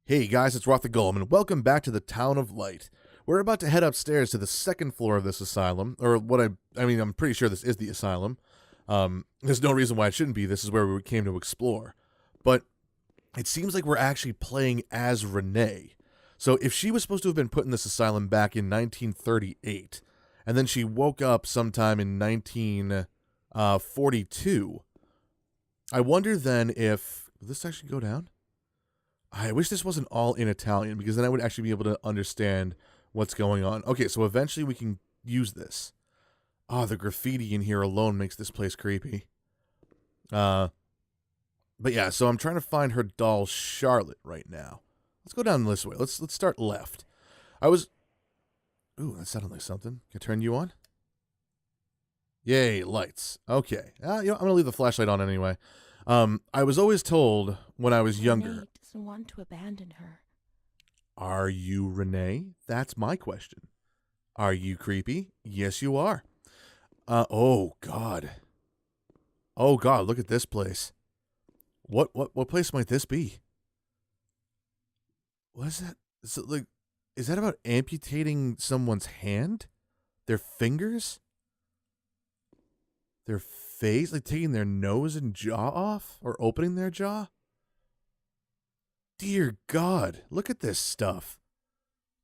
Hey guys, it's RockTheGolem, and welcome back to the Town of Light. We're about to head upstairs to the second floor of this asylum, or I'm pretty sure this is the asylum. There's no reason why it shouldn't be. This is where we came to explore. But it seems like we're actually playing as Renee. So if she was supposed to have been put in this asylum back in 1938, and then she woke up sometime in 1942, I wonder then if... Will this actually go down? I wish this wasn't all in Italian, because then I would actually be able to understand what's going on. Okay, so eventually we can use this. Oh, the graffiti in here alone makes this place creepy. But yeah, so I'm trying to find her doll Charlotte right now. Let's go down this way. Let's start left. Ooh, that sounded like something. Can I turn you on? Yay, lights. Okay. I'm going to leave the flashlight on anyway. I was always told when I was younger... Renee doesn't want to abandon her. Are you Renee? That's my question. Are you creepy? Yes, you are. Oh, God. Oh, God, look at this place. What place might this be? What is that? Is that about amputating someone's hand? Their fingers? Their face? Like taking their nose and jaw off? Or opening their jaw? Dear God, look at this stuff.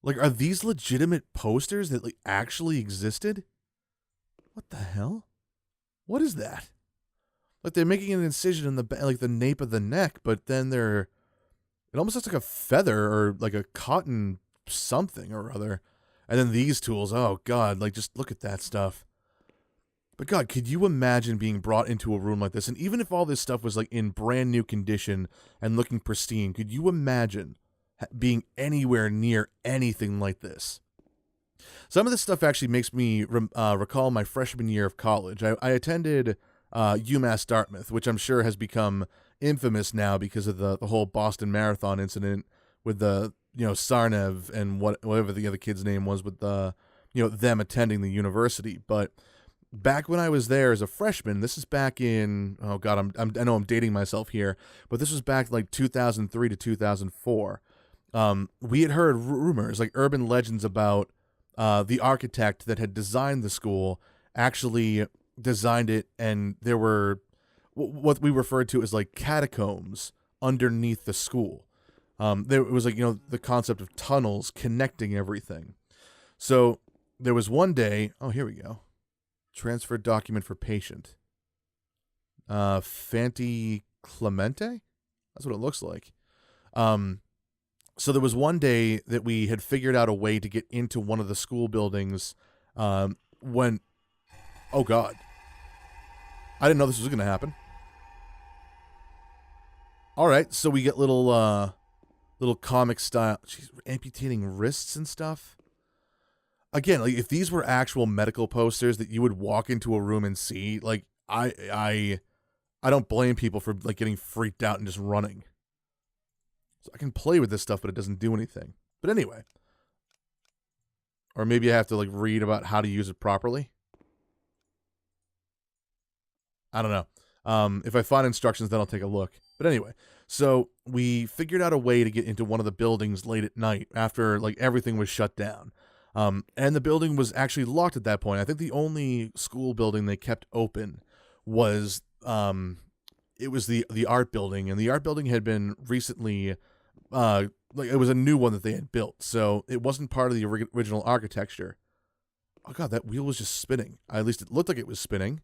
Like, are these legitimate posters that actually existed? What the hell? What is that? Like, they're making an incision in the nape of the neck, but then it almost looks like a feather or like a cotton something or other. And then these tools, oh God, just look at that stuff. But God, could you imagine being brought into a room like this? And even if all this stuff was in brand new condition and looking pristine, could you imagine being anywhere near anything like this? Some of this stuff actually makes me recall my freshman year of college. I attended UMass Dartmouth, which I'm sure has become infamous now because of the whole Boston Marathon incident with the Sarnev and whatever the other kid's name was with the them attending the university. But back when I was there as a freshman, this is back in, oh God, I know I'm dating myself here, but this was back 2003 to 2004. We had heard rumors, urban legends about the architect that had designed the school actually designed it, and there were what we referred to as catacombs underneath the school. There was the concept of tunnels connecting everything. So there was one day, oh, here we go. Transfer document for patient. Fanti Clemente? That's what it looks like. So there was one day that we had figured out a way to get into one of the school buildings when... Oh, God. I didn't know this was going to happen. All right, so we get little comic style... She's amputating wrists and stuff. Again, if these were actual medical posters that you would walk into a room and see, I don't blame people for getting freaked out and just running. So I can play with this stuff, but it doesn't do anything. But anyway, or maybe I have to read about how to use it properly. I don't know. If I find instructions, then I'll take a look. But anyway, so we figured out a way to get into one of the buildings late at night after everything was shut down. And the building was actually locked at that point. I think the only school building they kept open was it was the art building, and the art building had been recently it was a new one that they had built, so it wasn't part of the original architecture. Oh God, that wheel was just spinning. At least it looked like it was spinning.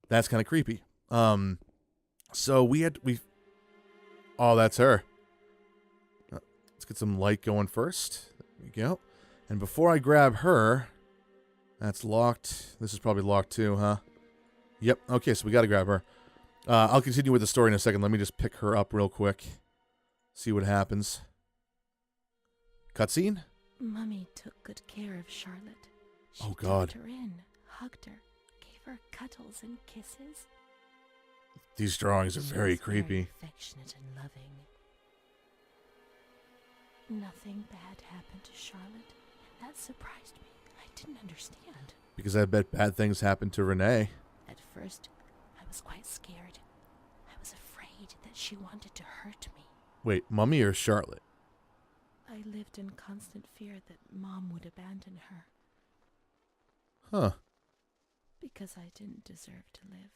That's kind of creepy. So we oh, that's her. Let's get some light going first. There we go. And before I grab her, that's locked. This is probably locked too, huh? Yep. Okay, so we got to grab her. I'll continue with the story in a second. Let me just pick her up real quick. See what happens. Cutscene? Mummy took good care of Charlotte. She Oh, God. tucked her in, hugged her, gave her cuddles and kisses. These drawings are She very was creepy. Affectionate and loving. Nothing bad happened to Charlotte, and that surprised me. I didn't understand. Because I bet bad things happen to Renee. At first, I was quite scared. I was afraid that she wanted to hurt me. Wait, Mummy or Charlotte? I lived in constant fear that Mom would abandon her. Huh. Because I didn't deserve to live.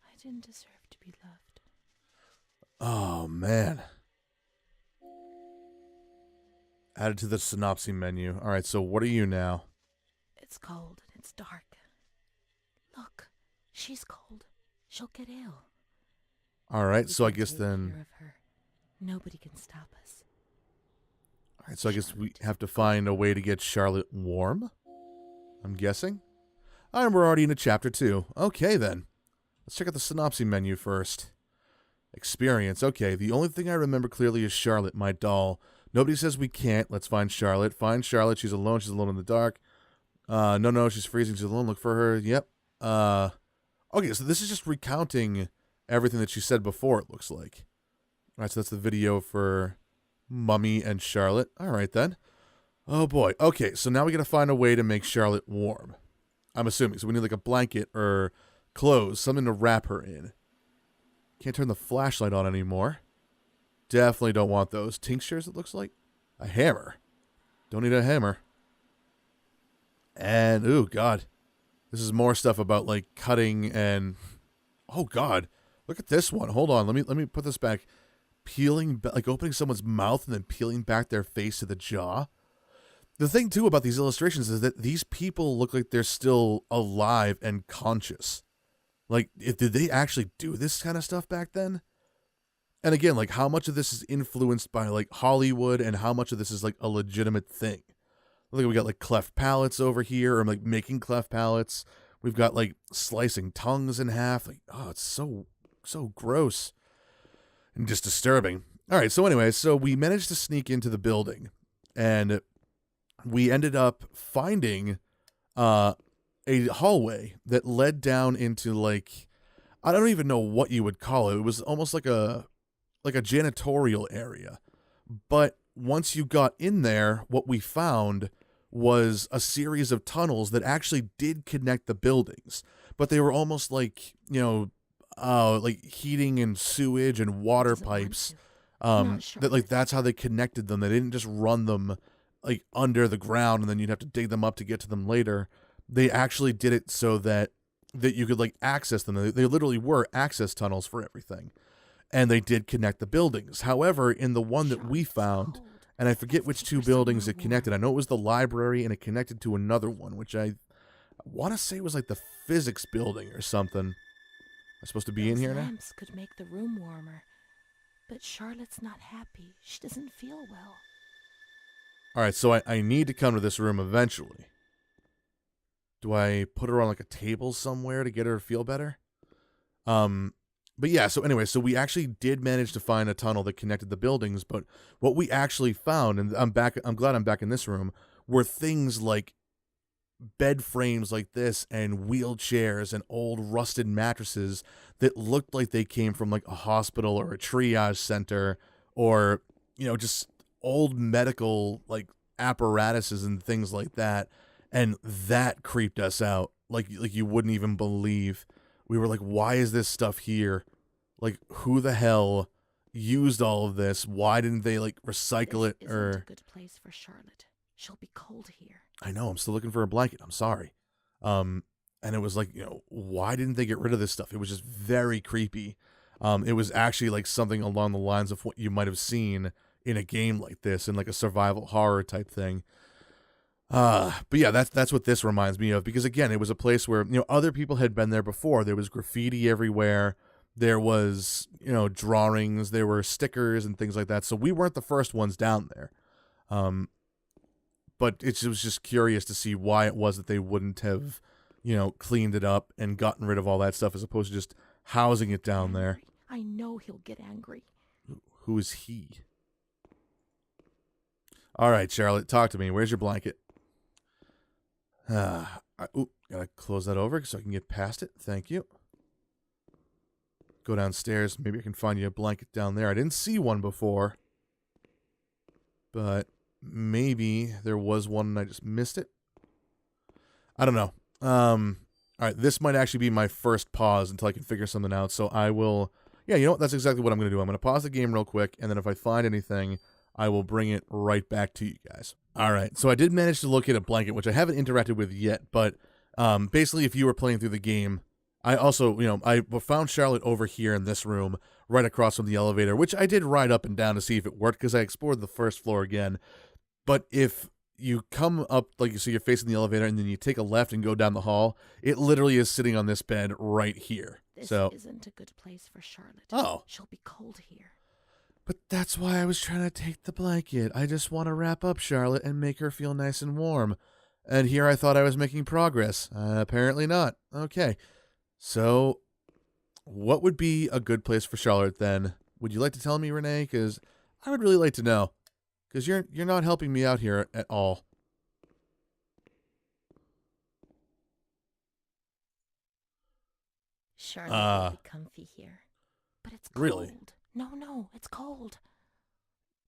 I didn't deserve to be loved. Oh, man. Added to the synopsis menu. All right, so what are you now? It's cold and it's dark. Look, she's cold. She'll get ill. All right, We so I can guess take then... care of her. Nobody can stop us. All right, so I guess we have to find a way to get Charlotte warm, I'm guessing. All right, we're already into Chapter 2. Okay, then. Let's check out the synopsis menu first. Experience. Okay, the only thing I remember clearly is Charlotte, my doll. Nobody says we can't. Let's find Charlotte. Find Charlotte. She's alone. She's alone in the dark. No, she's freezing. She's alone. Look for her. Yep. Okay, so this is just recounting everything that she said before, it looks like. All right, so that's the video for Mummy and Charlotte. All right, then. Oh, boy. Okay, so now we got to find a way to make Charlotte warm. I'm assuming. So we need like a blanket or clothes, something to wrap her in. Can't turn the flashlight on anymore. Definitely don't want those. Tinctures, it looks like. A hammer. Don't need a hammer. And, ooh, God. This is more stuff about, like, cutting and... Oh, God. Look at this one. Hold on. Let me put this back. Peeling, like, opening someone's mouth and then peeling back their face to the jaw. The thing, too, about these illustrations is that these people look like they're still alive and conscious. Like, did they actually do this kind of stuff back then? And again, like, how much of this is influenced by, like, Hollywood and how much of this is, like, a legitimate thing? Look, we got, like, cleft palates over here, or, like, making cleft palates. We've got, like, slicing tongues in half. Like, oh, it's so gross. And just disturbing. All right, so anyway, so we managed to sneak into the building. And we ended up finding a hallway that led down into, like, I don't even know what you would call it. It was almost like a janitorial area. But once you got in there, what we found was a series of tunnels that actually did connect the buildings. But they were almost like, you know, like heating and sewage and water pipes. That, like, that's how they connected them. They didn't just run them, like, under the ground and then you'd have to dig them up to get to them later. They actually did it so that you could, like, access them. They literally were access tunnels for everything. And they did connect the buildings. However, in the one that we found, and I forget which two buildings it connected. I know it was the library and it connected to another one, which I want to say was like the physics building or something. Am I supposed to be in here now? Lamps could make the room warmer. But Charlotte's not happy. She doesn't feel well. All right, so I need to come to this room eventually. Do I put her on, like, a table somewhere to get her to feel better? But yeah, so anyway, so we actually did manage to find a tunnel that connected the buildings, but what we actually found, and I'm glad I'm back in this room, were things like bed frames like this and wheelchairs and old rusted mattresses that looked like they came from, like, a hospital or a triage center or, you know, just old medical, like, apparatuses and things like that. And that creeped us out like you wouldn't even believe. We were like, why is this stuff here? Like, who the hell used all of this? Why didn't they, like, recycle it? This isn't a good place for Charlotte. She'll be cold here. I know. I'm still looking for a blanket. I'm sorry. And it was like, you know, why didn't they get rid of this stuff? It was just very creepy. It was actually like something along the lines of what you might have seen in a game like this, in like a survival horror type thing. But yeah, that's what this reminds me of, because again, it was a place where, you know, other people had been there before. There was graffiti everywhere. There was, you know, drawings, there were stickers and things like that. So we weren't the first ones down there. But it was just curious to see why it was that they wouldn't have, you know, cleaned it up and gotten rid of all that stuff as opposed to just housing it down there. I know he'll get angry. Who is he? All right, Charlotte, talk to me. Where's your blanket? Gotta close that over so I can get past it. Thank you. Go downstairs. Maybe I can find you a blanket down there. I didn't see one before, but maybe there was one and I just missed it. I don't know. All right, this might actually be my first pause until I can figure something out. So I will. Yeah, you know what? That's exactly what I'm going to do. I'm going to pause the game real quick, and then if I find anything, I will bring it right back to you guys. All right, so I did manage to locate a blanket, which I haven't interacted with yet, but basically if you were playing through the game, I also, I found Charlotte over here in this room, right across from the elevator, which I did ride up and down to see if it worked, because I explored the first floor again. But if you come up, like, so you're facing the elevator, and then you take a left and go down the hall, it literally is sitting on this bed right here. This isn't a good place for Charlotte. Oh. She'll be cold here. But that's why I was trying to take the blanket. I just want to wrap up Charlotte and make her feel nice and warm. And here I thought I was making progress. Apparently not. Okay. So, what would be a good place for Charlotte then? Would you like to tell me, Renee? Because I would really like to know. Because you're not helping me out here at all. Charlotte will be comfy here. But it's cold. Really? No, it's cold.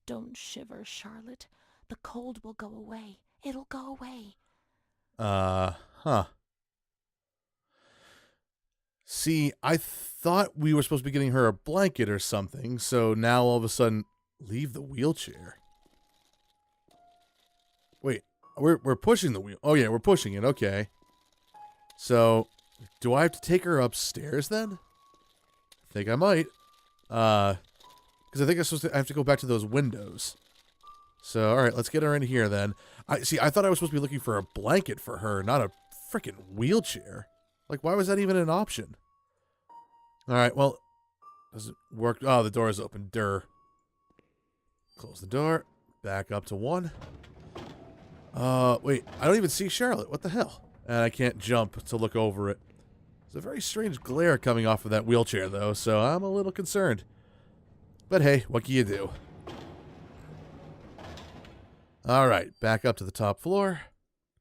Don't shiver, Charlotte. The cold will go away. It'll go away. Huh. See, I thought we were supposed to be getting her a blanket or something, so now all of a sudden, leave the wheelchair. Wait, we're pushing the wheel. Oh yeah, we're pushing it. Okay. So, do I have to take her upstairs then? I think I might. Because I think I have to go back to those windows. So, all right, let's get her in here then. I thought I was supposed to be looking for a blanket for her, not a freaking wheelchair. Like, why was that even an option? All right, well, does it work? Oh, the door is open. Durr. Close the door. Back up to 1. Wait, I don't even see Charlotte. What the hell? And I can't jump to look over it. There's a very strange glare coming off of that wheelchair, though, so I'm a little concerned. But hey, what can you do? All right, back up to the top floor.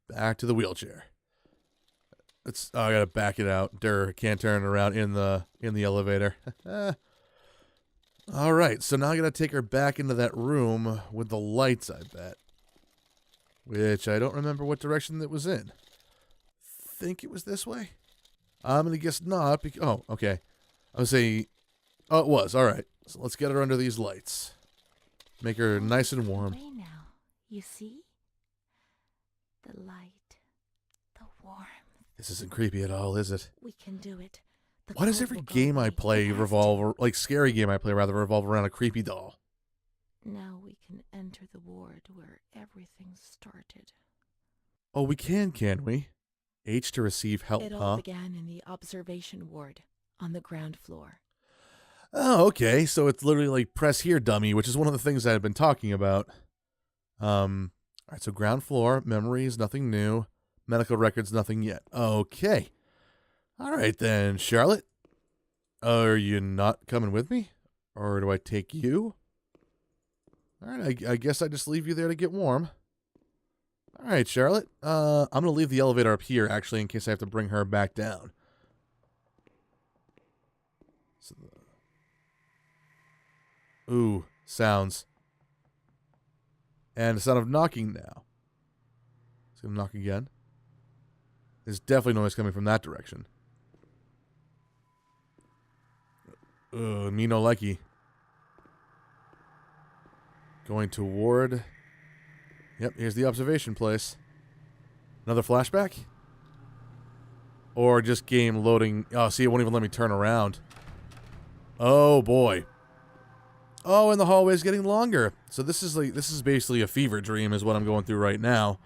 Back to the wheelchair. Oh, I gotta back it out. Durr, can't turn it around in the elevator. All right, so now I gotta take her back into that room with the lights, I bet. Which I don't remember what direction that was in. Think it was this way? I'm gonna guess not. Oh, okay. I was saying, oh, it was. All right. So let's get her under these lights. Make her nice and warm. Away now. You see? The light. The warmth. This isn't creepy at all, is it? We can do it. Why does every game I play scary game I play rather, revolve around a creepy doll? Now we can enter the ward where everything started. Oh, we can we? H to receive help, It all began in the observation ward on the ground floor. Oh, okay. So it's literally like press here, dummy, which is one of the things I've been talking about. All right, so ground floor, memories, nothing new. Medical records, nothing yet. Okay. All right then, Charlotte. Are you not coming with me? Or do I take you? All right, I guess I just leave you there to get warm. All right, Charlotte. I'm going to leave the elevator up here, actually, in case I have to bring her back down. So ooh, sounds. And the sound of knocking now. It's going to knock again. There's definitely noise coming from that direction. Me no likey. Going toward... Yep, here's the observation place. Another flashback? Or just game loading... Oh, see, it won't even let me turn around. Oh, boy. Oh, and the hallway's getting longer. So this is basically a fever dream is what I'm going through right now.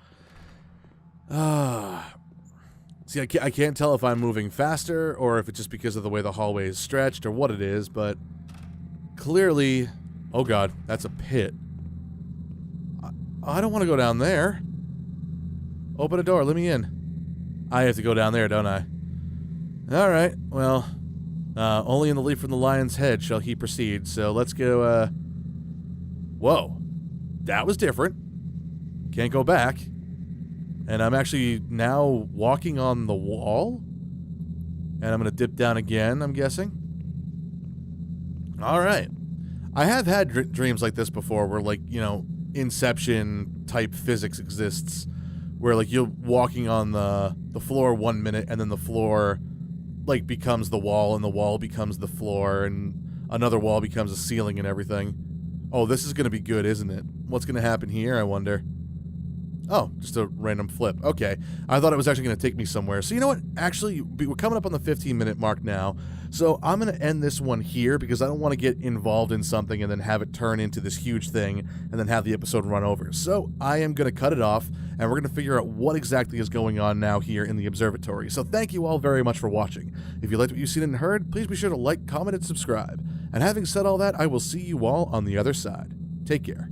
See, I can't tell if I'm moving faster or if it's just because of the way the hallway is stretched or what it is, but clearly... Oh, God, that's a pit. I don't want to go down there. Open a door, let me in. I have to go down there, don't I? Alright, well, only in the leap from the lion's head shall he proceed, so let's go, Whoa. That was different. Can't go back. And I'm actually now walking on the wall. And I'm going to dip down again, I'm guessing. Alright. I have had dreams like this before where, like, Inception type physics exists where like you're walking on the floor 1 minute and then the floor like becomes the wall and the wall becomes the floor and another wall becomes a ceiling and everything. Oh, this is going to be good, isn't it? What's going to happen here, I wonder? Oh, just a random flip. Okay. I thought it was actually going to take me somewhere. So you know what? Actually, we're coming up on the 15-minute mark now. So I'm going to end this one here because I don't want to get involved in something and then have it turn into this huge thing and then have the episode run over. So I am going to cut it off, and we're going to figure out what exactly is going on now here in the observatory. So thank you all very much for watching. If you liked what you've seen and heard, please be sure to like, comment, and subscribe. And having said all that, I will see you all on the other side. Take care.